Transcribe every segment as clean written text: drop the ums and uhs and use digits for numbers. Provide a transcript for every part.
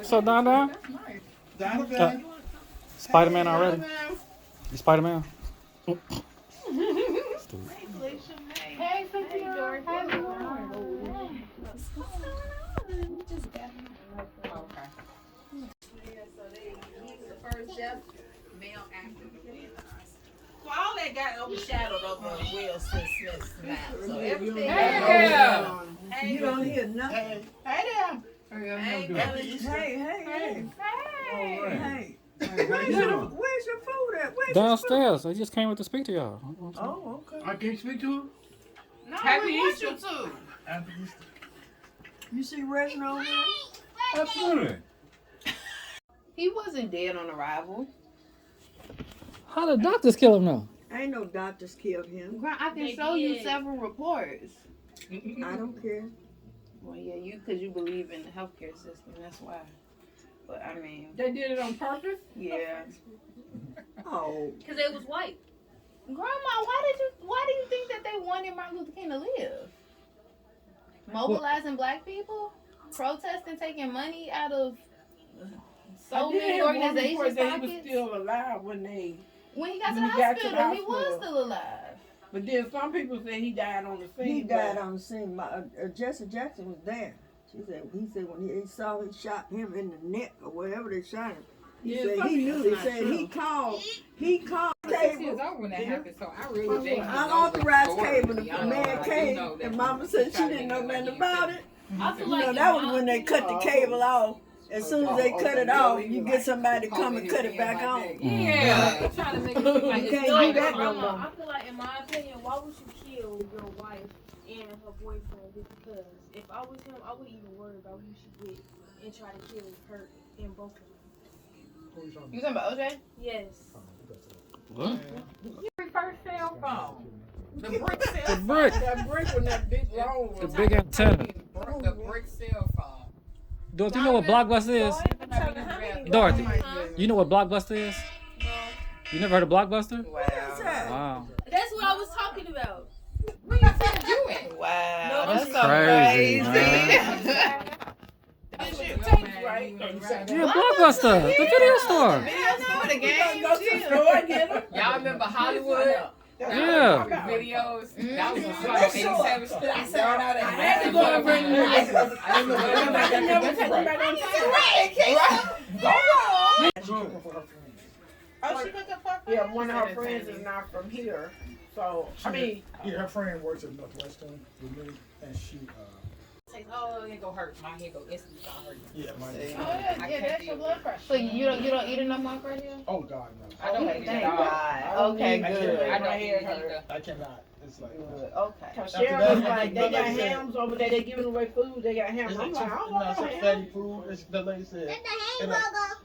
So Donna, Spider-Man already? You Spider-Man? Hey, Sophia. How's it going? Okay. Yeah, so he's the first deaf male actor to win the Oscar. Well, all that got overshadowed over Will Smith now. So everything. Hey, you don't hear nothing. Hey there. Hey. Where's your food at? Downstairs. I just came with to speak to y'all. Oh, okay. I can't speak to him? No, Happy Easter too. Happy Easter. You see Reginald over there? Absolutely. He wasn't dead on arrival. How the doctors kill him now? Ain't no doctors killed him. I can show you several reports. I don't care. Well, yeah, because you believe in the healthcare system. That's why. But I mean, They did it on purpose? yeah. Oh. Because it was white. Grandma, why do you think that they wanted Martin Luther King to live? Mobilizing black people? Protesting, taking money out of so many organizations' that he was pockets? still alive when he When he got to the hospital, he was still alive. But then some people say he died on the scene. He died on the scene. Jesse Jackson was there. He said when he saw he shot him in the neck or wherever they shot him. He said he knew. He said he called. He called cable. When that happened, so I really think Unauthorized cable. The man came, and Mama said she didn't know nothing about it. You know that was when they cut the cable off. As soon as they cut it off, you get somebody to come and cut it back on. Yeah. Trying to make it look like You it's can't do that no more. I feel like, in my opinion, why would you kill your wife and her boyfriend just because? If I was him, I wouldn't even worry about who she with and try to kill her and both of them. You talking about OJ? Yes. What? Your first cell phone. the brick cell The brick. That brick with that big long The one. big antenna. The brick cell phone. Dorothy, you know what Blockbuster is? Dorothy, you know what Blockbuster is? You never heard of Blockbuster? Wow. Wow. That's what I was talking about. What you said you in? Wow. No, That's so crazy, crazy. Right? Yeah, Blockbuster, the video store. The game. Go to the store and get them. Y'all remember Hollywood? Yeah. Videos? That was like 87 I had to go to bring them. I never take them back on Yeah, one of her friends is not from here. So, I mean, Yeah, her friend works at Northwestern with me, and she, oh, it go hurt. My head go instantly start hurting. yeah, my. that's your blood pressure. So you don't eat it no more, Freddie? Oh God, no. I don't eat it Thank at all. God. Okay, good. I don't eat it either. I cannot. It's like. Okay. Cause Cheryl was like, they got hams over there. They giving away food. They got hams. It's I'm like, I don't no, want it's no a ham. fatty food. It's, the lady said. It's a hamburger.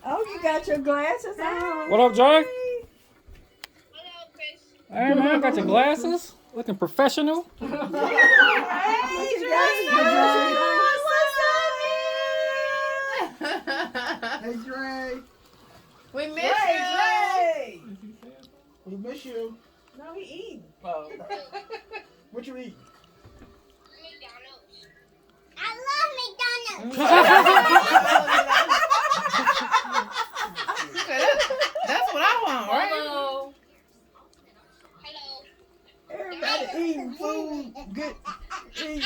Oh, you got your glasses on. What up, Joy? Hello, Chris. Hey man, got your glasses? Looking professional. Hey, Dre. We miss Hey, We miss you. No, he eating. What you eat? McDonald's. I love McDonald's. That's what I want, right? Hello. Hello. Everybody eating food, good. Eating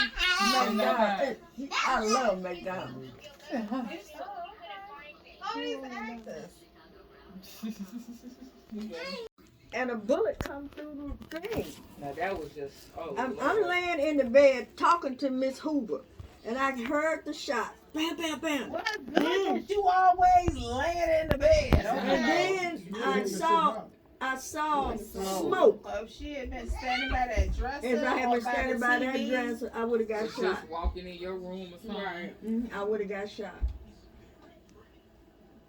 McDonald's. I love McDonald's. All these actors. And a bullet come through the thing. Now that was just, oh. I'm laying in the bed talking to Miss Hoover, and I heard the shot. Bam, bam, bam. Well, that's good that you always laying in the bed. And then I saw smoke. Oh shit, been standing by that dresser. If I had or been standing by that TV. dresser, I would have got shot. Just walking in your room or something. Right. I would have got shot.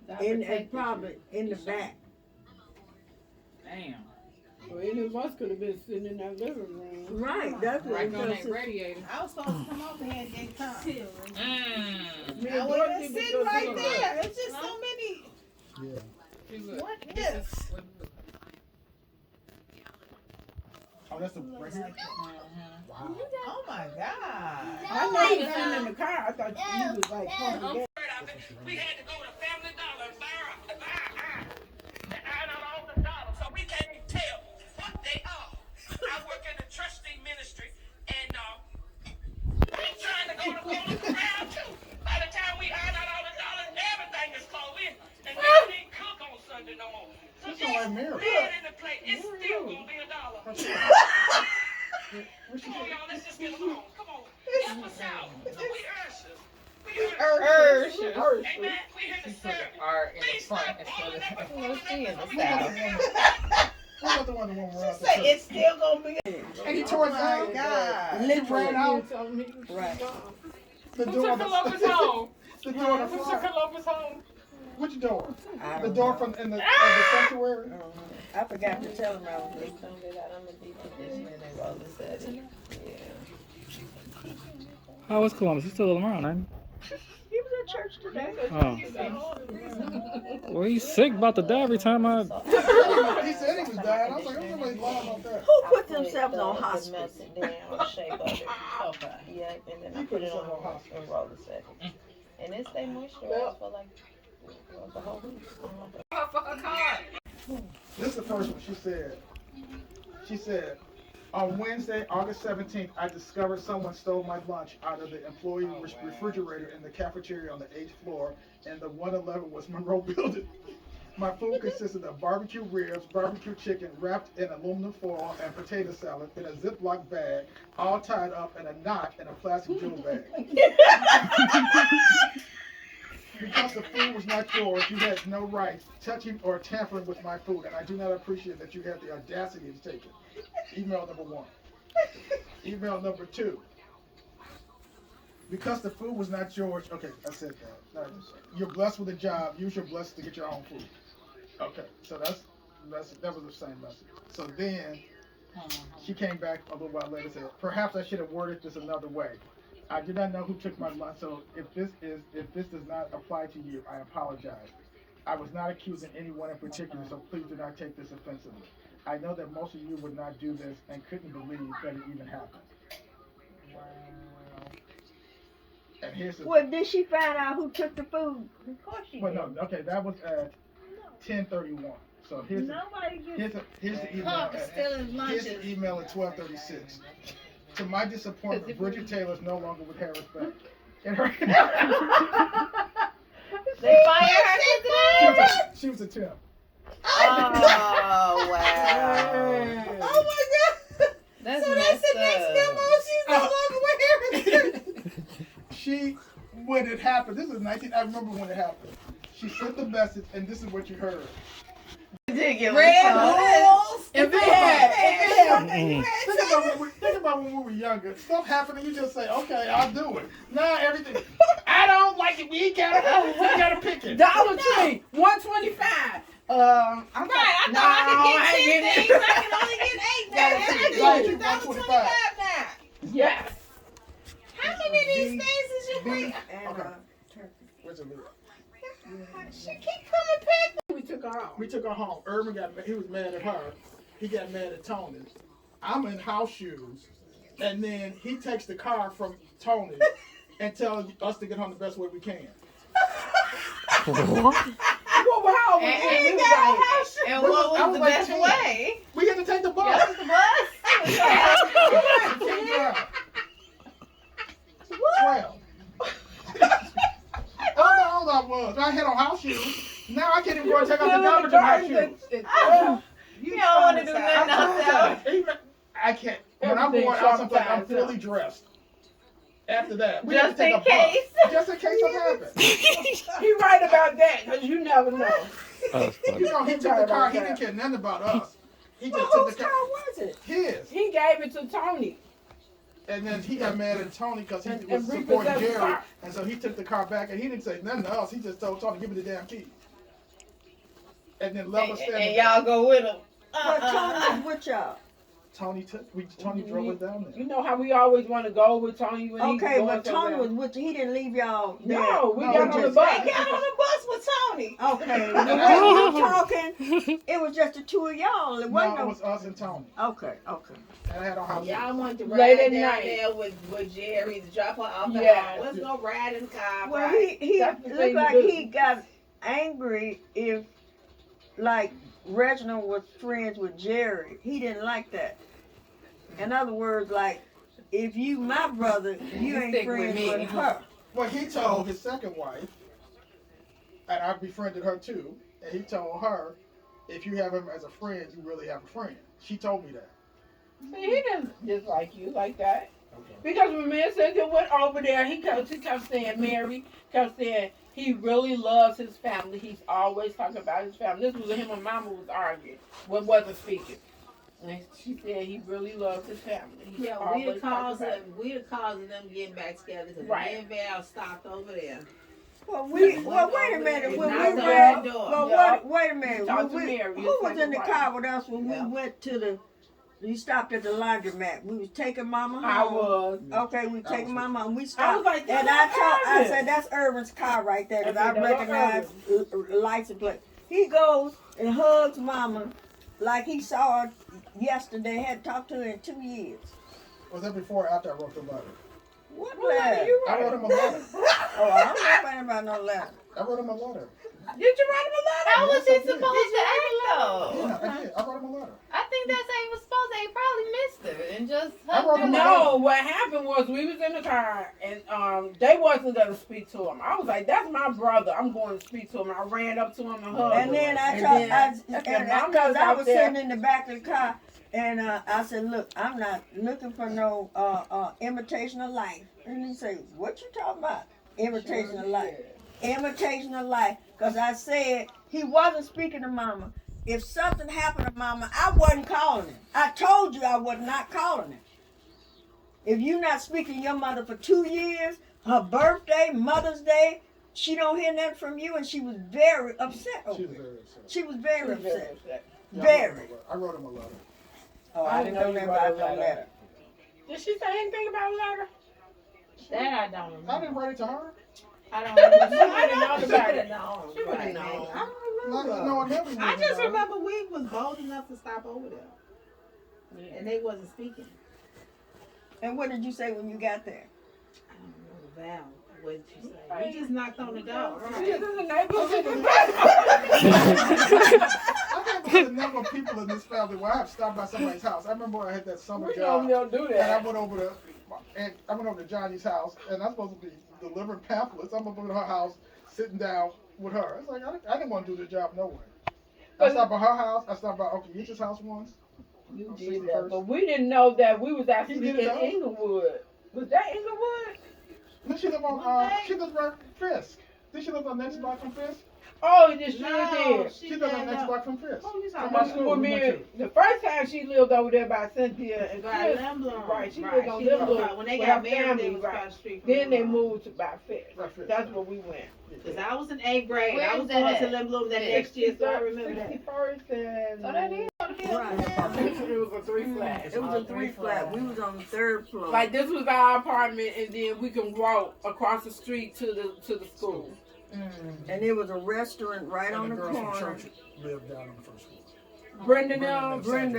God And protected probably in the back. Damn. Well, any of us could have been sitting in that living room. Right, that's what Right it on does. that radiator. I was supposed to come over here and get time. Still. Me I and was Dorothy just was sitting just right doing there. It's just so many. Yeah. See, look, What this is? is what- Oh, that's the regular? Wow. Oh my God. I know you was sitting in the car. I thought you was like, oh, We had to go to Family Dollar and buy all the dollars, so we can't even tell what they are. I work in the trustee ministry, and we trying to go to crowd too. By the time we iron out all the dollars, everything is closed in, and we don't even cook on Sunday no more. So That's all right, Mary. bread in the plate, it's still gonna be $1. Come on, y'all, let's just get along. Come on, help us out. We ushers. We ushers. Amen. We here to serve. are in the Please front stop instead balling up of. and balling She in up. the Who got south. the one? Who got the one that went around the Say church? it's still gonna be. And he tore it Oh my down? God. He ran out Right. the Who door. took Columbus home? The door in the Who took front. Columbus home? Which door? I The don't door know. from in the of the sanctuary. I forgot to tell him I was leaving. How was Columbus? He's still around, ain't He was at church today. he? Oh. Well, he's sick about to die every time I. He said he was dying. I was like, I'm somebody lying about that. Who put themselves on hospice? Okay. Yeah, and then He I put put it himself on on hospice. and roll the second. And it stay moisturized for like the whole week. This is the first one. She said, on Wednesday, August 17th, I discovered someone stole my lunch out of the employee refrigerator in the cafeteria on the 8th floor, and the 111 West Monroe building. My food consisted of barbecue ribs, barbecue chicken wrapped in aluminum foil, and potato salad in a Ziploc bag, all tied up in a knot in a plastic jewel bag. Because the food was not yours, you had no right touching or tampering with my food, and I do not appreciate that you had the audacity to take it. Email number 1. Email number 2. Because the food was not yours, okay, I said that. No, you're blessed with a job, use your blessing to get your own food. Okay, so that was the same message. So then, she came back a little while later and said, perhaps I should have worded this another way. I do not know who took my lunch, so if this does not apply to you, I apologize. I was not accusing anyone in particular, so please do not take this offensively. I know that most of you would not do this and couldn't believe that it even happened. And here's the Well, did she find out who took the food? Of course she well, did. no, okay, that was at 10:31. So here's the email. Here's the email at 12:36. To my disappointment, Bridget Taylor is no longer with Harris Bank. And her They fired her today? she was a temp. Oh, wow. Oh my God. That's So that's messed the next up. memo. She's no longer with Harris. She, when it happened, this is 19, I remember when it happened. She sent the message, and this is what you heard. Ridiculous. Red huh? Bulls. If it had, Think about when we were younger. Stuff happened, and you just say, okay, I'll do it. Now everything, I don't like it, we gotta pick it. Dollar Tree, $1.25. Right, I thought I could get 10 things. I can only get 8 now. Right, That's $1.25 $1.25 now. Yes. How many of these things is you bring? And Where's the lead? She keep coming back. We took her out. We took her home. Irvin he was mad at her. He got mad at Tony. I'm in house shoes. And then he takes the car from Tony and tells us to get home the best way we can. Well, how And we he was got a like, house. And I what was was the like best 10. way? We had to take the bus. The bus? 12. How old I was. I had on house shoes. Now I can't even go and take out the garbage in house shoes. You don't want to do nothing else. Even, I can't. When I'm Everything going out someplace, I'm traumatized fully him. dressed. After that, we had Just to take in a bus. case. Just in case something happens. He right about that, because you never know. That's funny. You know, he took the car. He didn't care nothing about us. He just Well, took whose the car car. was it? His. He gave it to Tony. And then he got mad at Tony because he And was supporting repossessed the Jerry. car. And so he took the car back and he didn't say nothing to us. He just told Tony, give me the damn key. And then level And standing. y'all go with him. But Tony was with y'all. Tony drove us down there. You know how we always want to go with Tony when he's Okay, going but Tony somewhere? was with you. He didn't leave y'all there. No, we No, got we on the just- bus. They got on the bus with Tony. Okay, when we were talking, it was just the two of y'all. It No, wasn't it no. was us and Tony. Okay. And I had on house. Y'all want to ride Late at down night. there with Jerry to drop her off the Yeah. house. Let's go ride in the car. Well, right? he That's the looked thing to like do. he got angry if, like, Reginald was friends with Jerry. He didn't like that. In other words, like, if you my brother, you ain't stick with friends me. with her. Well, he told his second wife, and I befriended her too, and he told her, if you have him as a friend, you really have a friend. She told me that. See, he didn't dislike you like that. Because when me and Cynthia went over there, she kept saying, Mary kept saying, he really loves his family. He's always talking about his family. This was when him and Mama was arguing. Wasn't speaking. And she said he really loves his family. He Yeah, always we the talks cause about of them getting back together because Right. me and Val stopped over there. Well, wait a minute. When Knocked we on went, the door. well, Yeah. wait a minute. Talked When to we- Mary, who your was in the second car with us when Yeah. we went to the? You stopped at the laundromat. We was taking Mama home. I was. Okay, we I taking was- Mama home. We I stopped. was like, And that's I Irvin. said, that's Irvin's car right there, because I I said, that's recognize license plate. He goes and hugs Mama like he saw her yesterday, hadn't talked to her in 2 years. Was that before or after I wrote the letter? What Well, letter? you I right. wrote him a letter. Oh, I don't know anything about no letter. I wrote him a letter. Did you write him a letter? How was Yes, I he did. supposed to act though? Yeah, I did. I wrote him a letter. I think that's how he was supposed to. He probably missed her and just I wrote hugged him her. a No, what happened was we was in the car and they wasn't gonna speak to him. I was like, "That's my brother. I'm going to speak to him." I ran up to him and hugged him. And then I And tried, then- because I was there. sitting in the back of the car, and I said, "Look, I'm not looking for no imitation of life." And he said, "What you talking about? Imitation of life? Imitation of life?" Because I said he wasn't speaking to Mama. If something happened to Mama, I wasn't calling him. I told you I was not calling him. If you not speaking to your mother for 2 years, her birthday, Mother's Day, she don't hear nothing from you, and she was very upset over She was it. very upset. She was very Very upset. upset. Yeah, Very. I wrote him a letter. Oh, I didn't know you nothing wrote about a no letter. letter. Did she say anything about a letter? That I don't I remember. didn't write it to her. I don't remember. She would've known She about would've it. known. She would've Right. known. I don't No, remember. no, I never. I just remember we was bold enough to stop over there, and they wasn't speaking. And what did you say when you got there? I don't know, Val. What did you say? We just knocked on the door. This is a neighborhood. I can't believe the number of people in this family where I have stopped by somebody's house. I remember when I had that summer We job, normally don't do and I that. went over to Johnny's house, and I'm supposed to be delivering pamphlets. I'm over to her house, sitting down with her. It's like I didn't want to do the job no way. I stopped by her house. I stopped by Uncle Yitch's house once. You On did 61st. that, but we didn't know that we was actually He in did it though. Inglewood. Was that Inglewood? Then she lived on. She lived right from Fisk. Then she lived on the next block from Fisk. Oh, yes, she No, did. She lived on the next block from Fisk. Oh, you From talking my about school. With we me, went to. the first time she lived over there by Cynthia and Right, Chris. Lemblum. Right, she Right, lived on she lived Lemblum across- when they with got her married, family, they was right. across the street from Then they Lemblum. moved to by Fifth. Right, Fifth. That's where we went. Cause I was in 8th grade. Where I is was that going to at? Lemblum that Yeah. next year, so I remember that. 61st and... So that is. It was a 3 flat. It was a 3 flat. We was on the 3rd floor. Like this was our apartment, and then we can walk across the street to the school. And there was a restaurant right on And the the girls from corner. church lived down on the first floor. Brenda, Brenda,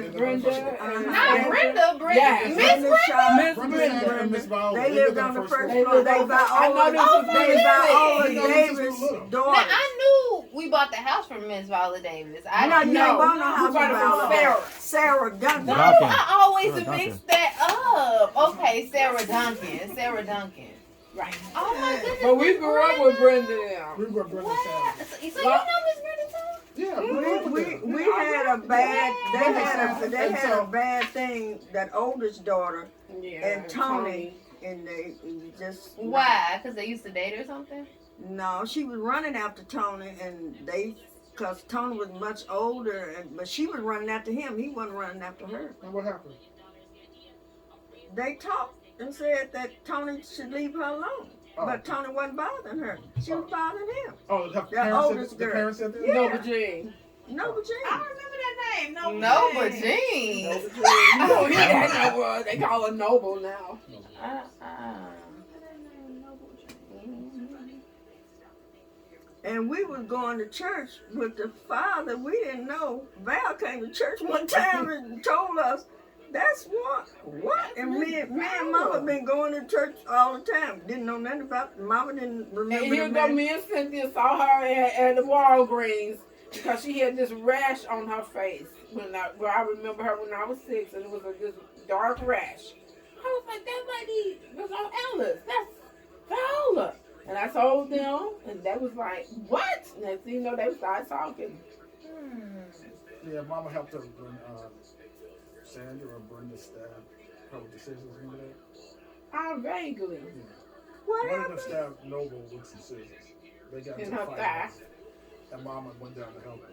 and Not Brenda. Brenda. Yes. Miss Brenda Shaw. Miss Brenda Brenda. Sanders and Miss Viola. They lived on the first They floor. lived They on the first- I know Viola. this was They Miss Viola Brenda. Davis' Now, daughter. I knew we bought the house from Miss Viola Davis. I No, didn't you ain't know. bought no house We with bought it from Viola. Sarah. Sarah Duncan. No, Duncan. I always Sarah mix Duncan. that up. Okay, Sarah Duncan. Sarah Duncan. Right. Oh my goodness. But we Miss grew up with Brenda now. We were Brenda What? Sanders. So you know Miss Brenda too? Yeah, we were with them. We had a bad they And had so- a bad thing, that oldest daughter Yeah. and Tony, and they just Why? Because they used to date or something? No, she was running after Tony, and because Tony was much older, but she was running after him. He wasn't running after her. And what happened? They talked and said that Tony should leave her alone, Oh. but Tony wasn't bothering her. She was bothering him. Oh, the The parents oldest said, the girl. parents said that? Yeah. Nova Jean. No, I Virginia. remember that name? Nova Nova Jean. Jean. You don't hear that no more. They call her Noble now. And we was going to church with the father. We didn't know. Val came to church one time and told us, that's what? And me and Mama been going to church all the time. Didn't know nothing about it. Mama didn't remember. And here the go man. me and Cynthia saw her at the Walgreens because she had this rash on her face. I remember her when I was 6, and it was this dark rash. I was like, that lady was on Ellis. That's Viola. And I told them, and they was like, what? Next thing you know, they started talking. Yeah, Mama helped her when Sandra or Brenda stabbed her with the scissors. Remember that? Vaguely. What One of them happened? stabbed Noble with some scissors. They got In into her a fight, thigh. and Mama went down to help her.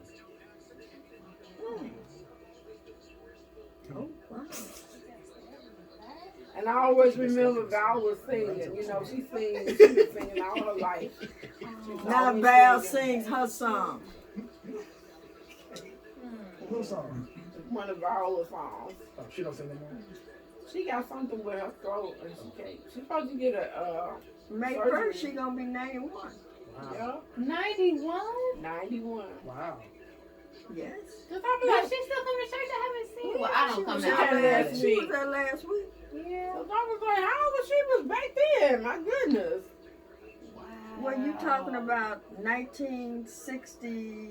Oh, wow. And I always remember Val singing. You know, she been singing all her life. She's Now always Val singing. sings her song. Who song? One of Viola's songs. Oh, she don't sing anymore. She got something with her throat, and she can't. She's supposed to get a May surgery. 1st, she gonna be 91. Wow. Yeah, 91? 91. Wow. Yes. Cause I be like, she still come to church. I haven't seen. Well, I She don't come was to out there last church. She was week. there last week. Yeah. So I was like, how old she was back then? My goodness. Well, you talking about 1960,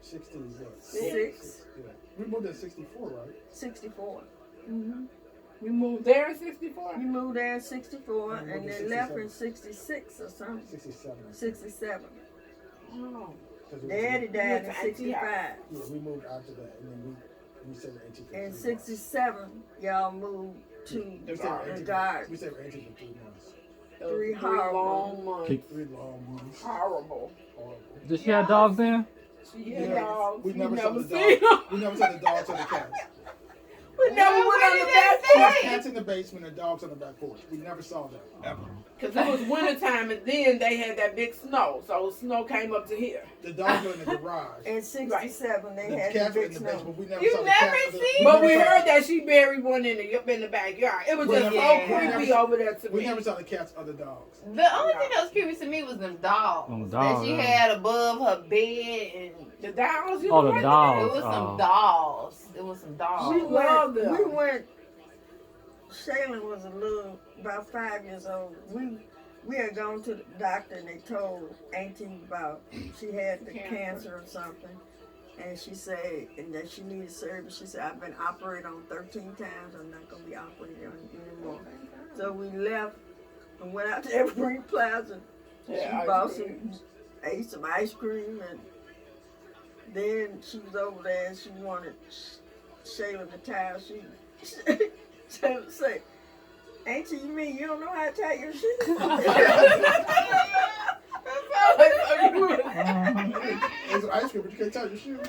66. Yeah. We moved in 64, right? 64. We moved there in 64. You moved there in 64 And and moved they in left 67. in 66 or something. 67. 67. Oh. 'Cause we- Daddy died in Auntie 65. Yeah, we moved after that, and then we said we're 18. In 67, y'all moved to We said we're the 18. garden. We said we're 18 for 3 months. Those 3 3 horrible. long months. 3 long months. Horrible. Horrible. Did she have dogs then? She had Yeah. dogs. We never saw the seen dog. them. We never saw the dogs or the cats. We never went on the back There was porch. cats in the basement and dogs on the back porch. We never saw that ever. Because it was wintertime, and then they had that big snow. So snow came up to here. The dogs were in the garage. In 67, they The had cats the were in big the snow. basement. We never You saw the never cats. seen- But we never saw- heard that she buried one in the backyard. It was We just never- so yeah. creepy over there to We me. never saw the cats or the dogs. The only thing that was creepy to me was them dogs, Them that dogs, she yeah. had above her bed, and The dogs, you Oh, know the what? dogs. it was some dolls. It was some dolls. We love them. We went, Shaylin was about 5 years old. We had gone to the doctor and they told Auntie about she had the cancer or something. And she said, and that she needed surgery. She said, I've been operated on 13 times. I'm not going to be operated on anymore. So we left and went out to Evergreen Plaza. Yeah, She bought ate some ice cream, and then she was over there and she wanted Shaylin to tie her shoes. Shaylin said, Auntie, you mean you don't know how to tie your shoes? There's ice cream, but you can't touch your shoes.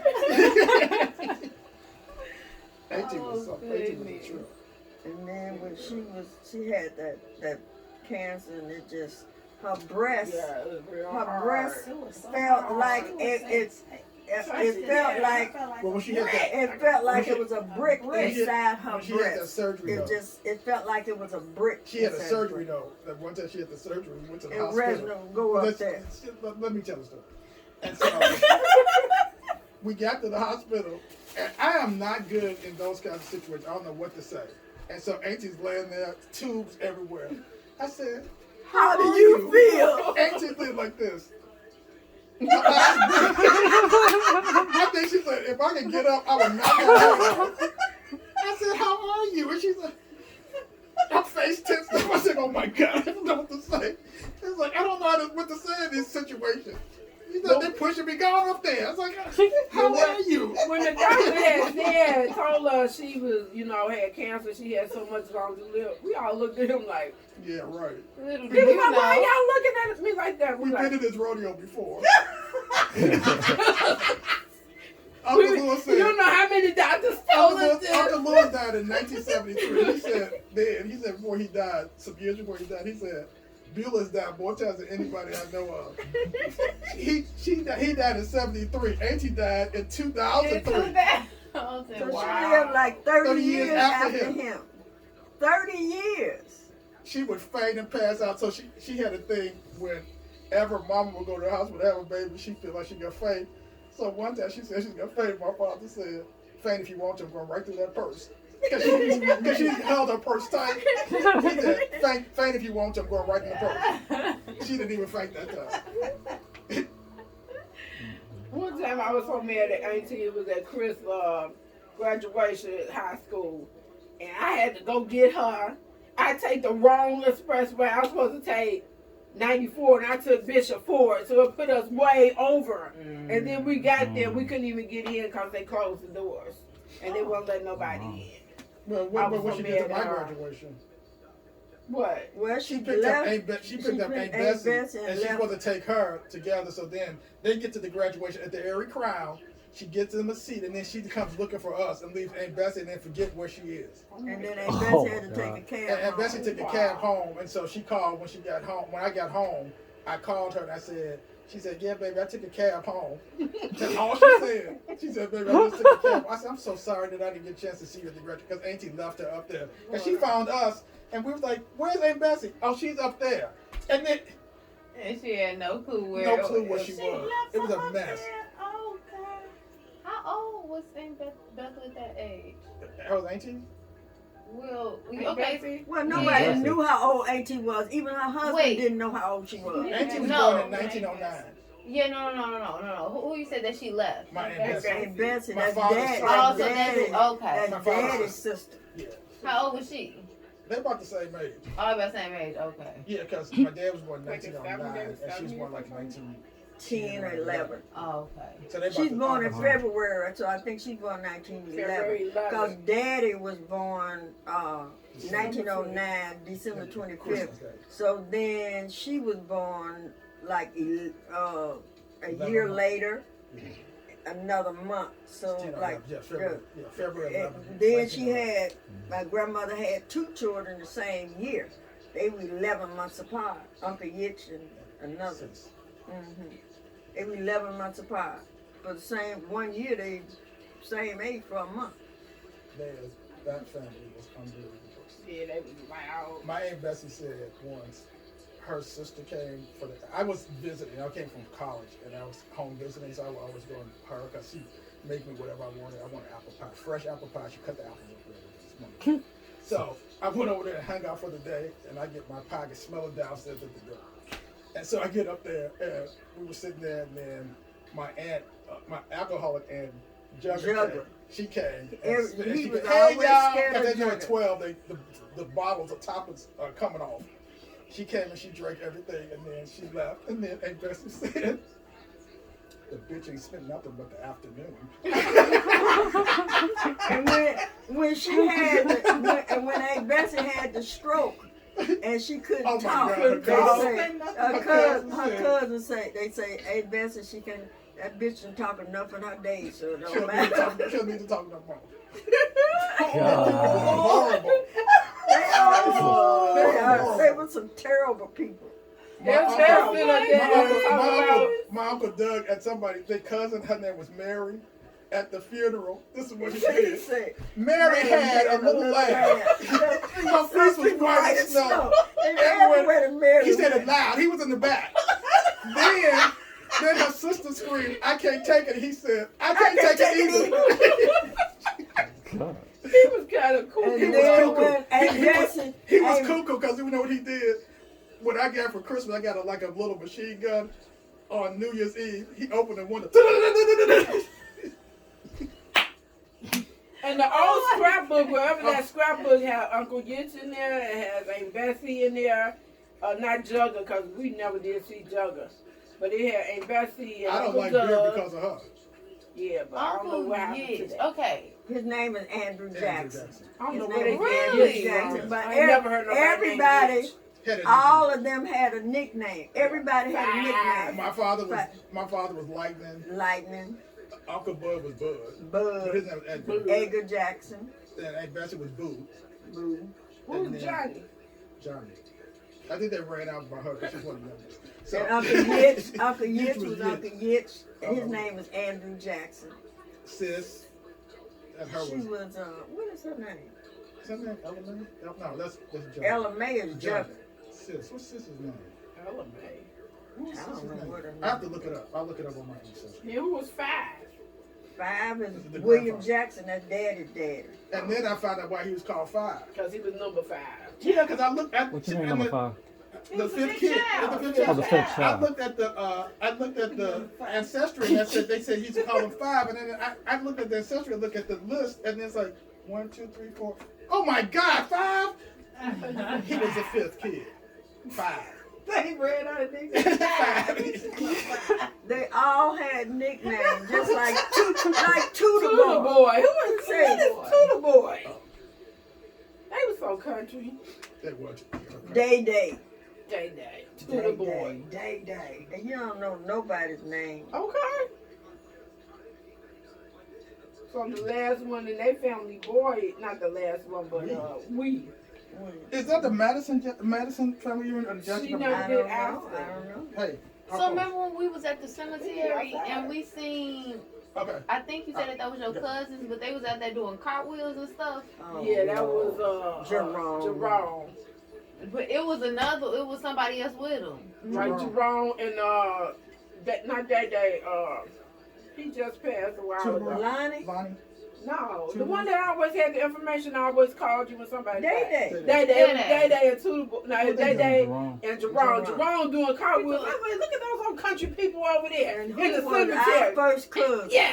18 was something. 18 was a trip. And then when she had that cancer, and it just, her breast, Yeah, it was real her hard. breast felt like it felt like Well, when she had that, it felt like it was a brick when she inside her when she had that breast. surgery, though, It felt like it was a brick. she had a inside surgery, her though. That one time she had the surgery, we went to the breast. And hospital. Reginald go up Let's- there. Let me tell the story. And so we got to the hospital, and I am not good in those kinds of situations. I don't know what to say. And so Auntie's laying there, tubes everywhere. I said, How do you feel? Auntie did like this. I think she said, if I could get up, I would knock her out. I said, how are you? And she's like, her face tensed up. I said, oh my God, I don't know what to say. It's like, I don't know what to say in this situation. You know, they're pushing me, going up there. I was like, how are you? When the doctor had told her she was, had cancer, she had so much longer to live, we all looked at him like, Yeah, right. Little he did was you like, why know. y'all looking at me like that? We We've like, been to this rodeo before. we, Uncle Lewis you said, don't know how many doctors told us this. Uncle Lewis died in 1973. He said before he died, some years before he died, he said, Beulah's died more times than anybody I know of. He died in 73. Auntie died in 2003. lived like 30 30 years years after after him. 30 years. She would faint and pass out. So she had a thing whenever mama would go to the hospital to have a baby, she feel like she got faint. So one time she said she's gonna faint. My father said, "Faint if you want to." I'm going right through that purse. Cause she held her purse tight. He said, faint if you want to. I'm going right in the purse. She didn't even faint that time. One time I was so mad at Auntie. It was at Chris' graduation at high school, and I had to go get her. I take the wrong expressway. I was supposed to take 94, and I took Bishop Ford, so it put us way over. And then we got there, we couldn't even get in because they closed the doors, and they wouldn't let nobody in. Well, what she did to my graduation? What? Well, She picked up Aunt Bessie, and she left. supposed to take her together. So then they get to the graduation at the Airy Crown. She gets them a seat, and then she comes looking for us and leaves Aunt Bessie, and then forget where she is. And then Aunt Bessie had to take a cab. And Aunt Bessie took a cab home, and so she called when she got home. When I got home, I called her and I said, she said, "Yeah, baby, I took a cab home." That's all she said. She said, "Baby, I just took a cab." I said, "I'm so sorry that I didn't get a chance to see you at the graduation because Auntie left her up there." And she found us, and we was like, "Where's Aunt Bessie?" "Oh, she's up there." And then And she had no clue where. no clue where she was. It was a mess. Oh God! How old was Aunt Bethel at that age? That was Auntie. Well, Aunt okay. Bessie? Well, nobody Yeah. knew how old Auntie was. Even her husband Wait. didn't know how old she was. Auntie was No. born in 1909. Yeah, no. Who you said that she left? My Aunt That's Bessie. Aunt Bessie. My That's father's Daddy. sister. Oh, so Daddy. that's okay. My That's father's Daddy's sister. sister. Yeah. How old was she? They're about the same age. Oh, about the same age. Okay. Yeah, because my dad was born in Like a 1909, and she was born like 7 1910 10 or 11. Oh, okay. So they about She's the- born in February, so I think she's born 1911. February 11. Because Daddy was born 1909, December 25th. Christmas Day. So then she was born like a 11 year months. later, another month. So 10 or like, 11, yeah, February and 11th. then she had, my grandmother had 2 children the same year. They were 11 months apart, Uncle Yitch and another. Since- They were 11 months apart. For the same 1 year, they same age for a month. That family was unbelievable. Yeah, they was loud. My Aunt Bessie said once her sister came I was visiting. I came from college and I was home visiting, so I would always go to her because she make me whatever I wanted. I wanted apple pie, fresh apple pie. She cut the apples up there with this. So I went over there and hung out for the day, and I get my pie, I could smell it downstairs at the door. And so I get up there, and we were sitting there, and then my aunt, my alcoholic aunt, Jugger. Came. She came. And He she was came, "Hey, always y'all," scared because of they do at Jugger. 12, the bottles, the toppers are coming off. She came and she drank everything, and then she left. And then Aunt Bessie said, "The bitch ain't spent nothing but the afternoon." And when she had, when Aunt Bessie had the stroke, and she couldn't Oh my talk, God, her cousin say, they say, Aunt Bessie, that bitch can talk enough in her days, so it She'll don't need to talk, matter. she'll need to talk no more. God. Horrible. They were some terrible people. My uncle Doug and somebody, their cousin, her name was Mary, at the funeral. This is what he He did. said, Mary had a little lamb. Her face was white as snow. Everywhere to Mary He said it went. loud. He was in the back. Then her sister screamed, "I can't take it." He said, "I can't take it either." God. He was kind of cool. And He was then cuckoo. when Aunt Bessie, He was cuckoo because you know what he did? What I got for Christmas, I got a little machine gun on New Year's Eve. He opened the window. And the old scrapbook, wherever that scrapbook had Uncle Yitch in there, it has Aunt Bessie in there. Not Jugger, because we never did see Jugger. But it had Aunt Bessie and I don't Uncle like Doug. beer because of her. Yeah, but I don't know Uncle what happened to Yitch. that. Okay. his name is Andrew Jackson. I don't His know name where they is get Andrew Really? Jackson. But I ain't never heard nobody named everybody, Yitch. Had a all of them had a nickname. Everybody had a nickname. My father was Lightning. Lightning, Uncle Bud was Bud. But Bud, his name was Edgar. Edgar Jackson, And Aunt Bessie was Boo. Boo. Who's And then Johnny? Johnny. I think they ran out by her because she's one of the youngest. So, And Uncle Yitch, Uncle Yitch Yitch was was Uncle Yitch, and his name is Andrew Jackson. Sis. and her She was. was, what is her name? Is that name Ella May? No, that's Jugger. Ella May is Jugger. Sis, what's Sis's name? Ella May. What's I don't Sis's know name? what her I have to name look it up. I'll look it up on my ancestry. He was 5. 5 is This is the William grandfather. Jackson, that's Daddy's daddy. And then I found out why he was called 5. Because he was number 5. Yeah, because I looked at What you mean number 5? the fifth kid. child. The fifth Oh, the child. fifth I child. looked at the ancestry and they said he's called him 5, and then I looked at the ancestry and looked at the list, and it's like 1, 2, 3, 4. Oh my God, 5! He was the 5th kid. 5. They ran out of nicknames. 5. They all had nicknames, just like Tudor Tudor Boy. Boy. Who was Say Tudor Boy? They was so country. That was. Day Day. Day Day. Tudor Boy. Day Day. And you don't know nobody's name. Okay. From the last one in their family, boy, not the last one, but we. Is that the Madison family unit or the Jackson She family? never I did don't know. after. I don't know. Hey. So remember when we was at the cemetery and we seen, Okay. I think you said that was your cousins, but they was out there doing cartwheels and stuff. Oh, Yeah, that Lord. was Jerome. Jerome. But it was somebody else with them. Right, Jerome and not that day. He just passed a while ago. Lonnie? Lonnie. No, the one that always had the information always called you when somebody Day died. Day. Day and Tudor. No, Day Jerome. and Jerome. Jerome. Jerome doing cartwheels. I mean, look at those old country people over there And in he the was our cemetery. first cousin. Yeah.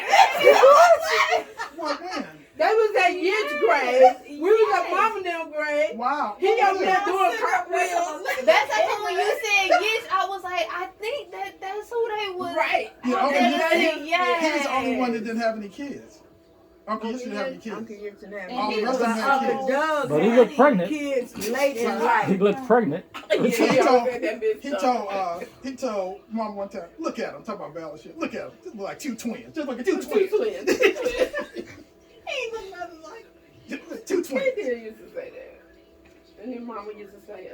What when? They was at Yid's grave. We was at Mama them grave. Wow. He over there doing cartwheels. That's how when you said yes, I was like, I think that's who they was. Right. Yeah, Okay, He's the only one that didn't have any kids. Uncle Yitz didn't have any kids. Uncle Yitz didn't have And All he the rest was of them had Uncle kids. Doug But he had looked pregnant. kids late in He life. looked pregnant. He told Mom one time, look at him, talking about Bella shit. Look at him. Just look like 2 twins. Just like 2 twins. He ain't look nothing like. 2 He twins. did used to say that. And his mama used to say,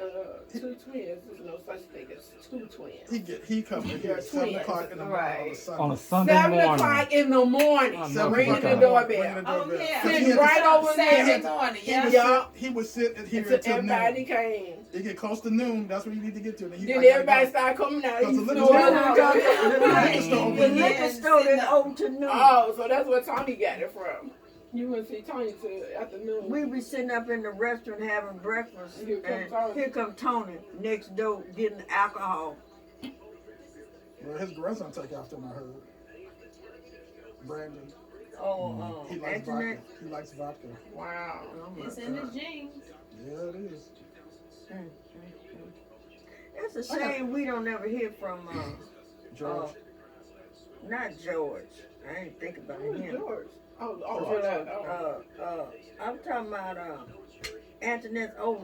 2 twins. There's no such thing as 2 twins. He come in here at 7 o'clock in the morning on a Sunday. On a Sunday 7 morning. o'clock in the morning. Oh, no, Seven Ringing o'clock the in the morning, doorbell. ringing the doorbell. Oh, yeah. 'Cause he Sitting had to- right over Saturday there. morning, He yeah. would Yeah. sit. He would sit in here Until until everybody noon. came. It get close to noon. That's when you need to get to. And then Then everybody started coming out. Because He the snowed liquor out. store- The liquor store didn't open till noon. Oh, so that's where Tony got it from. You wouldn't see Tony till afternoon. We be sitting up in the restaurant having breakfast, Here come and Tony. here come Tony next door getting alcohol. Well, his grandson take after him, I heard. Brandon. Oh, He likes Antoinette. vodka. He likes vodka. Wow. Oh, my It's in God. his genes. Yeah, it is. It's a shame we don't ever hear from, George. not George. I ain't think about Who's him. George? Oh, George. George. I'm talking about Antoinette's old